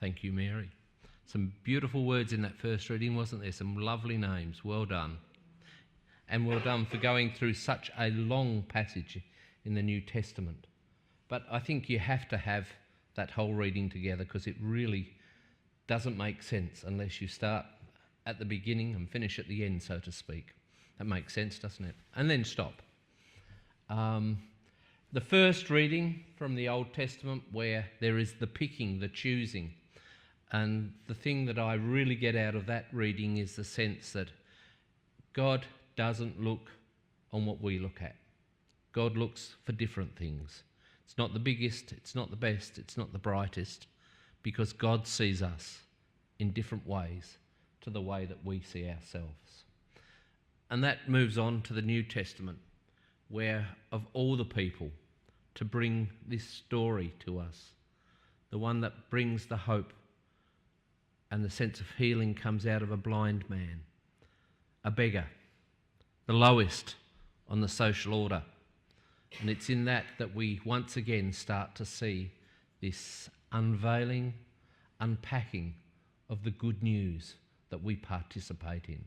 Thank you, Mary. Some beautiful words in that first reading, wasn't there? Some lovely names. Well done. And well done for going through such a long passage in the New Testament. But I think you have to have that whole reading together because it really doesn't make sense unless you start at the beginning and finish at the end, so to speak. That makes sense, doesn't it? And then stop. The first reading from the Old Testament where there is the picking, the choosing. And the thing that I really get out of that reading is the sense that God doesn't look on what we look at. God looks for different things. It's not the biggest, it's not the best, it's not the brightest, because God sees us in different ways to the way that we see ourselves. And that moves on to the New Testament, where of all the people to bring this story to us, the one that brings the hope and the sense of healing comes out of a blind man, a beggar, the lowest on the social order. And it's in that we once again start to see this unveiling, unpacking of the good news that we participate in.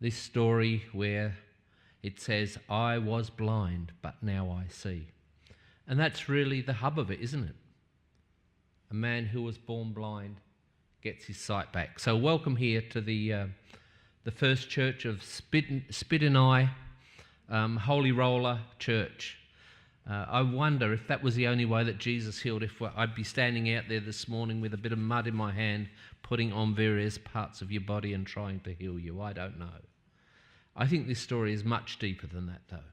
This story where it says, I was blind, but now I see. And that's really the hub of it, isn't it? A man who was born blind gets his sight back. So welcome here to the First Church of Spidinai Holy Roller Church. I wonder if that was the only way that Jesus healed, if I'd be standing out there this morning with a bit of mud in my hand, putting on various parts of your body and trying to heal you. I don't know. I think this story is much deeper than that, though.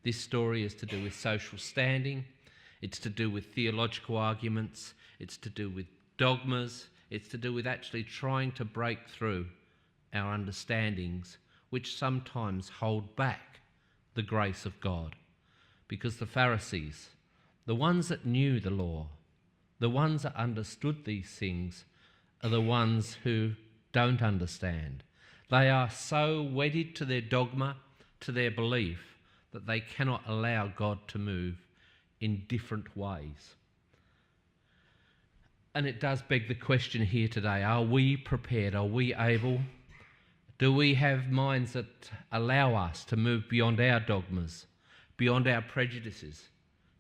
This story is to do with social standing. It's to do with theological arguments. It's to do with dogmas. It's to do with actually trying to break through our understandings, which sometimes hold back the grace of God. Because the Pharisees, the ones that knew the law, the ones that understood these things, are the ones who don't understand. They are so wedded to their dogma, to their belief, that they cannot allow God to move in different ways. And it does beg the question here today, are we prepared? Are we able? Do we have minds that allow us to move beyond our dogmas, beyond our prejudices,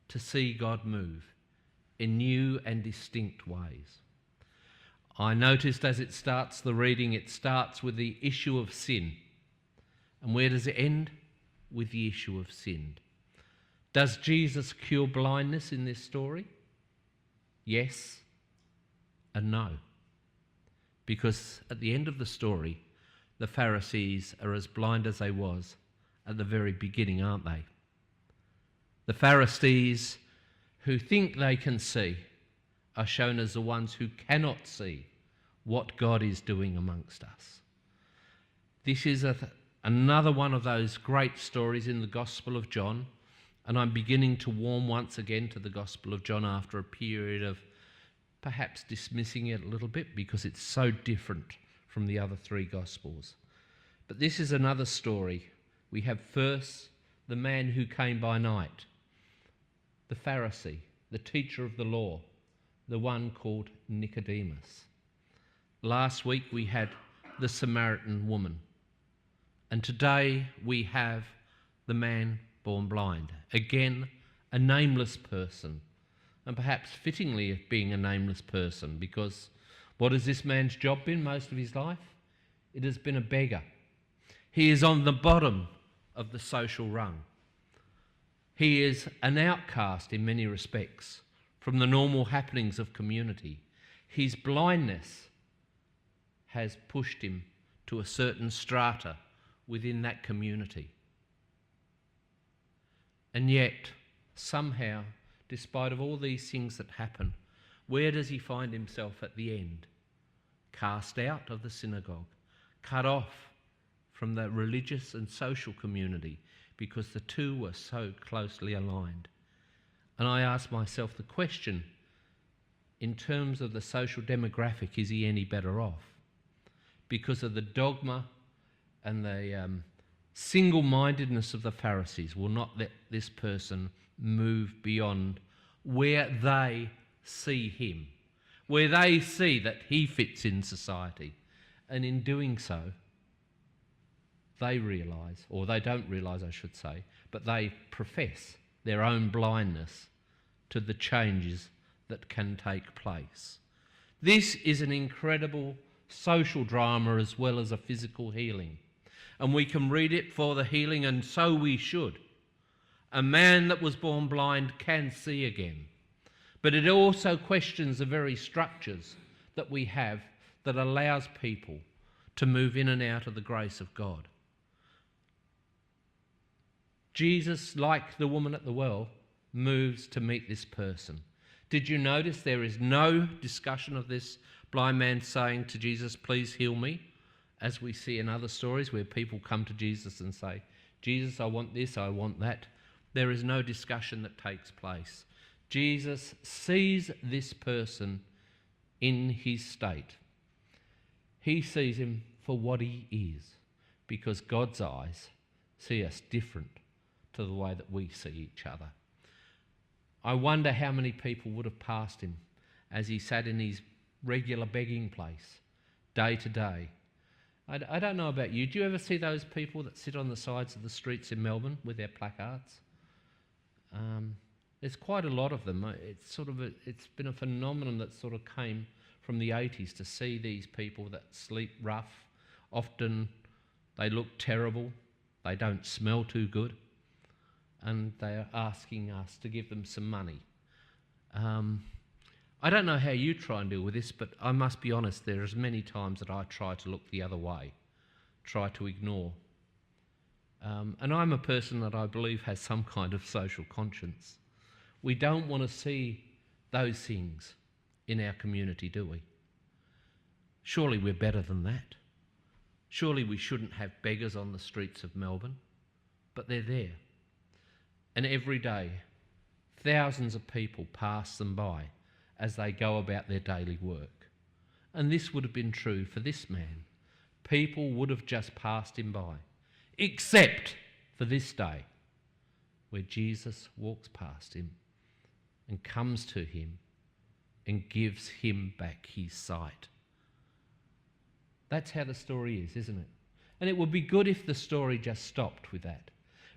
to see God move in new and distinct ways? I noticed as it starts the reading, it starts with the issue of sin. And where does it end? With the issue of sin. Does Jesus cure blindness in this story? Yes and no. Because at the end of the story, the Pharisees are as blind as they was at the very beginning, aren't they? The Pharisees who think they can see are shown as the ones who cannot see what God is doing amongst us. This is another one of those great stories in the Gospel of John, and I'm beginning to warm once again to the Gospel of John after a period of perhaps dismissing it a little bit because it's so different from the other three Gospels. But this is another story. We have first the man who came by night, the Pharisee, the teacher of the law, the one called Nicodemus. Last week we had the Samaritan woman. And today we have the man born blind. Again, a nameless person. And perhaps fittingly being a nameless person, because what has this man's job been most of his life? It has been a beggar. He is on the bottom of the social rung. He is an outcast in many respects from the normal happenings of community. His blindness has pushed him to a certain strata within that community. And yet, somehow, despite of all these things that happen, where does he find himself at the end? Cast out of the synagogue, cut off from the religious and social community, because the two were so closely aligned. And I ask myself the question, in terms of the social demographic, is he any better off? Because of the dogma and the single-mindedness of the Pharisees will not let this person move beyond where they see him, where they see that he fits in society. And in doing so, they realise, or they don't realise I should say, but they profess their own blindness to the changes that can take place. This is an incredible social drama as well as a physical healing. And we can read it for the healing, and so we should. A man that was born blind can see again. But it also questions the very structures that we have that allows people to move in and out of the grace of God. Jesus, like the woman at the well, moves to meet this person. Did you notice there is no discussion of this blind man saying to Jesus, please heal me, as we see in other stories where people come to Jesus and say, Jesus, I want this, I want that. There is no discussion that takes place. Jesus sees this person in his state. He sees him for what he is, because God's eyes see us different to the way that we see each other. I wonder how many people would have passed him as he sat in his regular begging place, day to day. I don't know about you. Do you ever see those people that sit on the sides of the streets in Melbourne with their placards? There's quite a lot of them. It's been a phenomenon that sort of came from the 80s to see these people that sleep rough. Often they look terrible. They don't smell too good. And they are asking us to give them some money. I don't know how you try and deal with this, but I must be honest, there's many times that I try to look the other way, try to ignore. And I'm a person that I believe has some kind of social conscience. We don't want to see those things in our community, do we? Surely we're better than that. Surely we shouldn't have beggars on the streets of Melbourne, but they're there. And every day, thousands of people pass them by as they go about their daily work. And this would have been true for this man. People would have just passed him by, except for this day, where Jesus walks past him and comes to him and gives him back his sight. That's how the story is, isn't it? And it would be good if the story just stopped with that.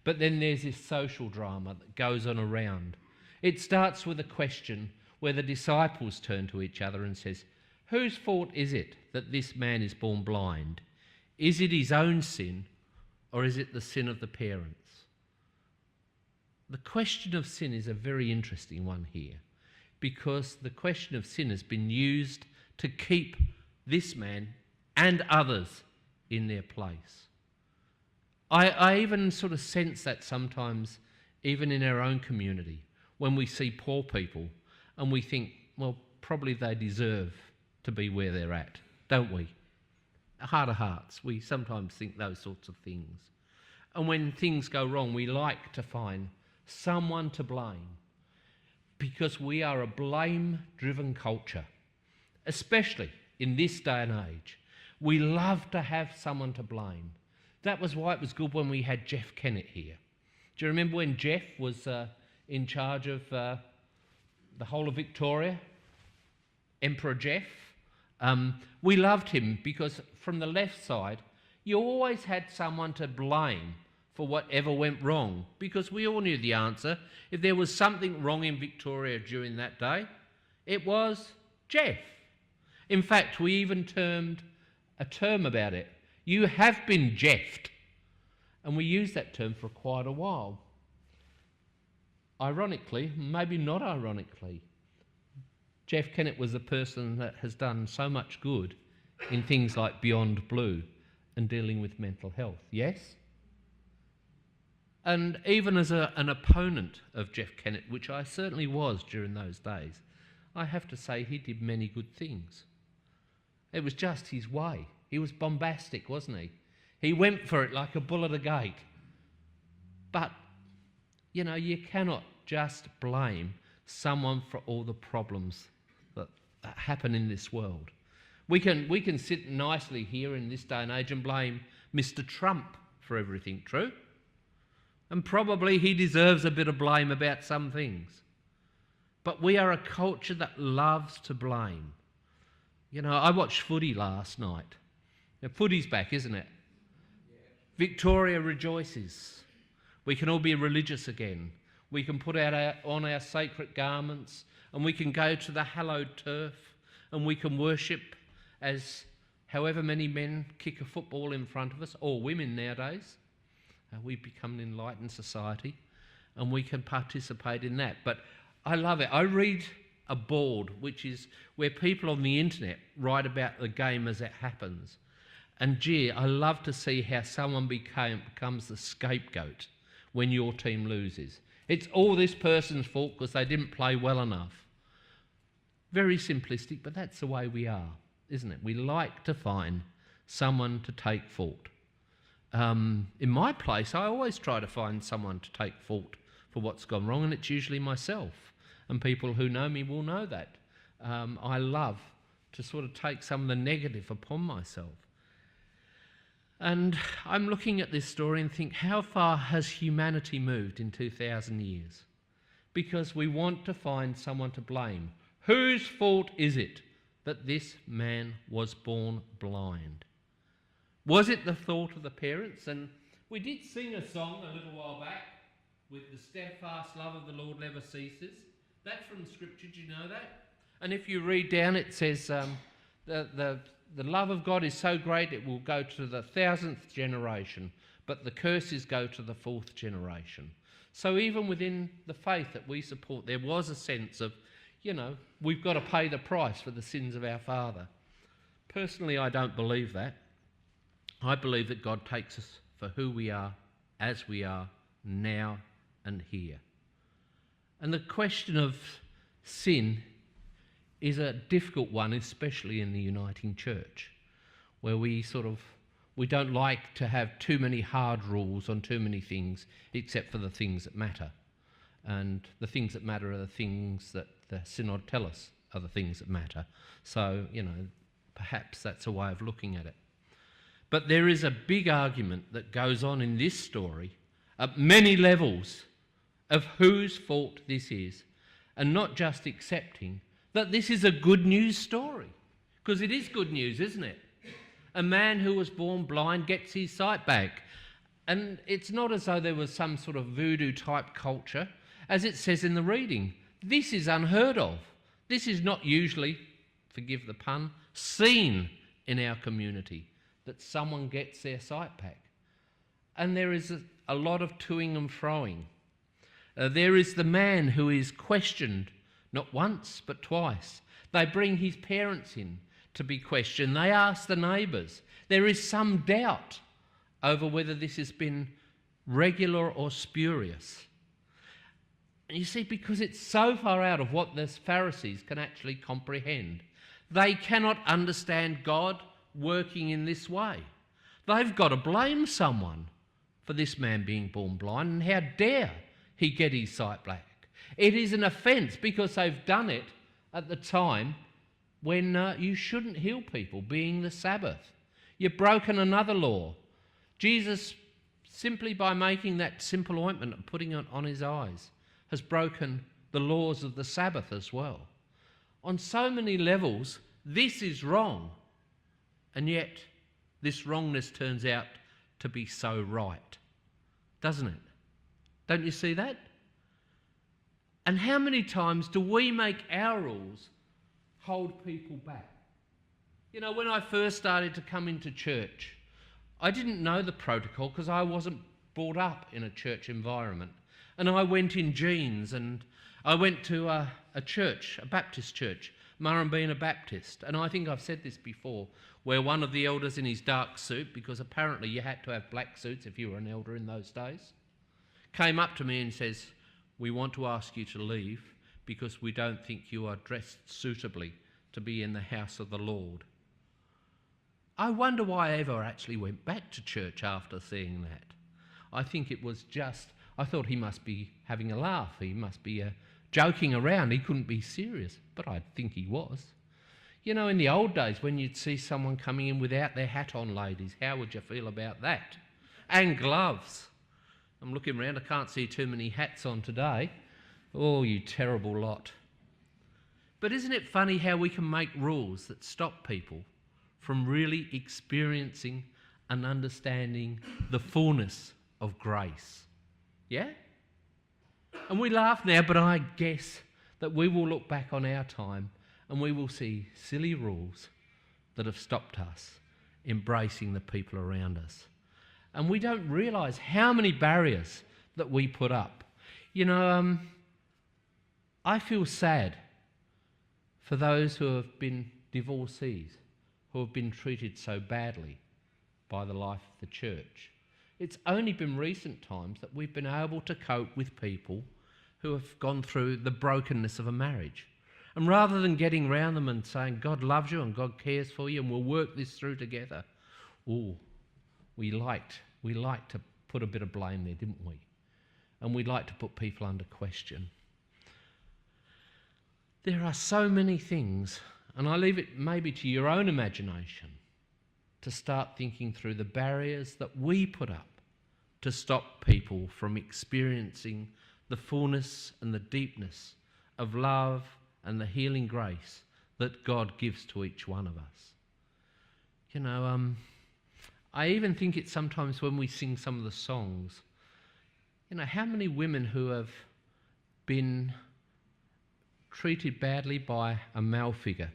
But then there's this social drama that goes on around. It starts with a question where the disciples turn to each other and says, whose fault is it that this man is born blind? Is it his own sin, or is it the sin of the parents? The question of sin is a very interesting one here, because the question of sin has been used to keep this man and others in their place. I even sort of sense that sometimes, even in our own community, when we see poor people and we think, well, probably they deserve to be where they're at, don't we? Heart of hearts, we sometimes think those sorts of things. And when things go wrong, we like to find someone to blame, because we are a blame-driven culture, especially in this day and age. We love to have someone to blame. That was why it was good when we had Jeff Kennett here. Do you remember when Jeff was in charge of the whole of Victoria? Emperor Jeff. We loved him because from the left side, you always had someone to blame for whatever went wrong, because we all knew the answer. If there was something wrong in Victoria during that day, it was Jeff. In fact, we even termed a term about it. You have been Jeffed. And we used that term for quite a while. Ironically, maybe not ironically, Jeff Kennett was the person that has done so much good in things like Beyond Blue and dealing with mental health, yes? And even as an opponent of Jeff Kennett, which I certainly was during those days, I have to say he did many good things. It was just his way. He was bombastic, wasn't he? He went for it like a bull at a gate. But, you know, you cannot just blame someone for all the problems that happen in this world. We can sit nicely here in this day and age and blame Mr. Trump for everything, true? And probably he deserves a bit of blame about some things. But we are a culture that loves to blame. You know, I watched footy last night. Now, footy's back, isn't it? Victoria rejoices. We can all be religious again. We can put on our sacred garments, and we can go to the hallowed turf, and we can worship as however many men kick a football in front of us, or women nowadays. We've become an enlightened society, and we can participate in that. But I love it. I read a board, which is where people on the internet write about the game as it happens. And gee, I love to see how someone becomes the scapegoat when your team loses. It's all this person's fault because they didn't play well enough. Very simplistic, but that's the way we are, isn't it? We like to find someone to take fault. In my place, I always try to find someone to take fault for what's gone wrong, and it's usually myself. And people who know me will know that. I love to sort of take some of the negative upon myself. And I'm looking at this story and think, how far has humanity moved in 2,000 years? Because we want to find someone to blame. Whose fault is it that this man was born blind? Was it the fault of the parents? And we did sing a song a little while back with the steadfast love of the Lord never ceases. That's from Scripture, do you know that? And if you read down, it says the love of God is so great it will go to the 1,000th generation, but the curses go to the 4th generation. So even within the faith that we support, there was a sense of, you know, we've got to pay the price for the sins of our father. Personally, I don't believe that. I believe that God takes us for who we are, as we are, now and here. And the question of sin is a difficult one, especially in the uniting church, where we don't like to have too many hard rules on too many things, except for the things that matter. And the things that matter are the things that the synod tell us are the things that matter. So, you know, perhaps that's a way of looking at it. But there is a big argument that goes on in this story at many levels of whose fault this is, and not just accepting that this is a good news story, because it is good news, isn't it? A man who was born blind gets his sight back. And it's not as though there was some sort of voodoo type culture, as it says in the reading. This is unheard of. This is not usually, forgive the pun, seen in our community, that someone gets their sight back. And there is a lot of toing and froing. There is the man who is questioned not once but twice. They bring his parents in to be questioned. They ask the neighbours. There is some doubt over whether this has been regular or spurious. And you see, because it's so far out of what the Pharisees can actually comprehend, they cannot understand God working in this way. They've got to blame someone for this man being born blind, and how dare he get his sight back. It is an offence because they've done it at the time when you shouldn't heal people, being the Sabbath. You've broken another law. Jesus, simply by making that simple ointment and putting it on his eyes, has broken the laws of the Sabbath as well. On so many levels, this is wrong. And yet, this wrongness turns out to be so right, doesn't it? Don't you see that? And how many times do we make our rules hold people back? You know, when I first started to come into church, I didn't know the protocol because I wasn't brought up in a church environment. And I went in jeans, and I went to a church, a Baptist church, Murrumbina Baptist. And I think I've said this before, where one of the elders in his dark suit, because apparently you had to have black suits if you were an elder in those days, came up to me and says, "We want to ask you to leave because we don't think you are dressed suitably to be in the house of the Lord." I wonder why I ever actually went back to church after seeing that. I think it was just, I thought he must be having a laugh. He must be joking around. He couldn't be serious, but I think he was. You know, in the old days, when you'd see someone coming in without their hat on, ladies, how would you feel about that? And gloves. I'm looking around, I can't see too many hats on today. Oh, you terrible lot. But isn't it funny how we can make rules that stop people from really experiencing and understanding the fullness of grace? Yeah? And we laugh now, but I guess that we will look back on our time and we will see silly rules that have stopped us embracing the people around us. And we don't realise how many barriers that we put up. You know, I feel sad for those who have been divorcees, who have been treated so badly by the life of the church. It's only been recent times that we've been able to cope with people who have gone through the brokenness of a marriage. And rather than getting round them and saying, God loves you and God cares for you and we'll work this through together, we liked to put a bit of blame there, didn't we? And we like to put people under question. There are so many things, and I leave it maybe to your own imagination to start thinking through the barriers that we put up to stop people from experiencing the fullness and the deepness of love and the healing grace that God gives to each one of us. You know, I even think it's sometimes when we sing some of the songs, you know, how many women who have been treated badly by a male figure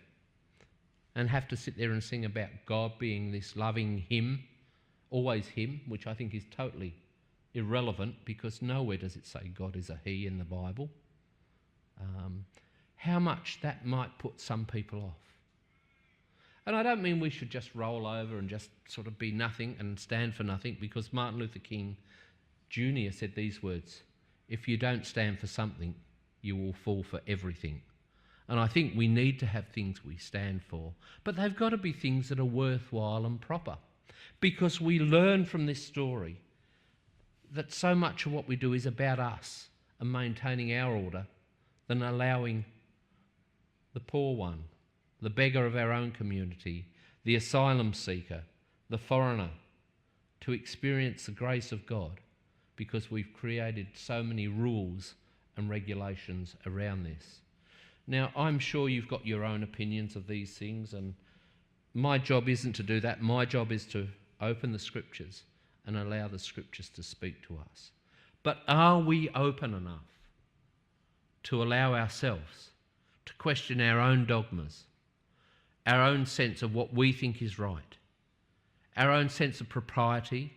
and have to sit there and sing about God being this loving him, always him, which I think is totally irrelevant because nowhere does it say God is a he in the Bible. How much that might put some people off. And I don't mean we should just roll over and just sort of be nothing and stand for nothing, because Martin Luther King Jr. said these words, if you don't stand for something, you will fall for everything. And I think we need to have things we stand for, but they've got to be things that are worthwhile and proper, because we learn from this story that so much of what we do is about us and maintaining our order than allowing the poor one, the beggar of our own community, the asylum seeker, the foreigner, to experience the grace of God, because we've created so many rules and regulations around this. Now, I'm sure you've got your own opinions of these things, and my job isn't to do that. My job is to open the scriptures and allow the scriptures to speak to us. But are we open enough to allow ourselves to question our own dogmas, our own sense of what we think is right, our own sense of propriety,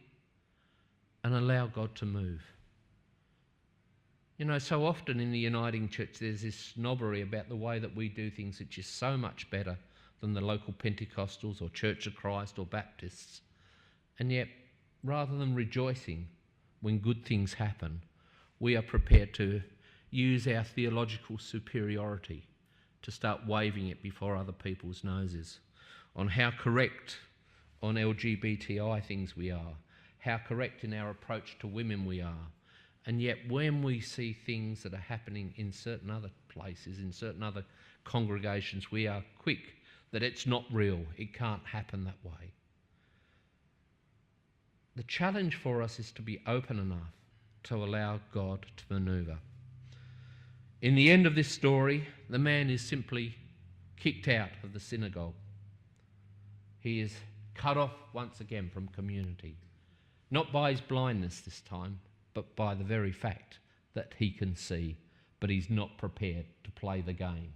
and allow God to move? You know, so often in the Uniting Church there's this snobbery about the way that we do things, which is so much better than the local Pentecostals or Church of Christ or Baptists. And yet, rather than rejoicing when good things happen, we are prepared to use our theological superiority to start waving it before other people's noses on how correct on LGBTI things we are, how correct in our approach to women we are. And yet when we see things that are happening in certain other places, in certain other congregations, we are quick that it's not real, it can't happen that way. The challenge for us is to be open enough to allow God to manoeuvre. In the end of this story, the man is simply kicked out of the synagogue. He is cut off once again from community, not by his blindness this time, but by the very fact that he can see, but he's not prepared to play the game.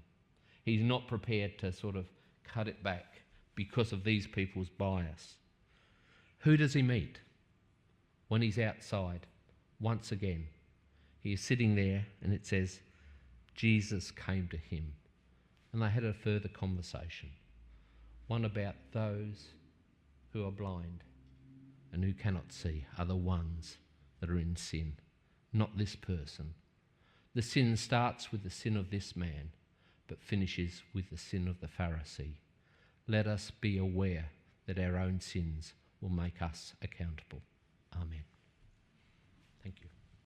He's not prepared to sort of cut it back because of these people's bias. Who does he meet when he's outside? Once again, he is sitting there and it says, Jesus came to him. And they had a further conversation, one about those who are blind and who cannot see are the ones that are in sin, not this person. The sin starts with the sin of this man, but finishes with the sin of the Pharisee. Let us be aware that our own sins will make us accountable. Amen.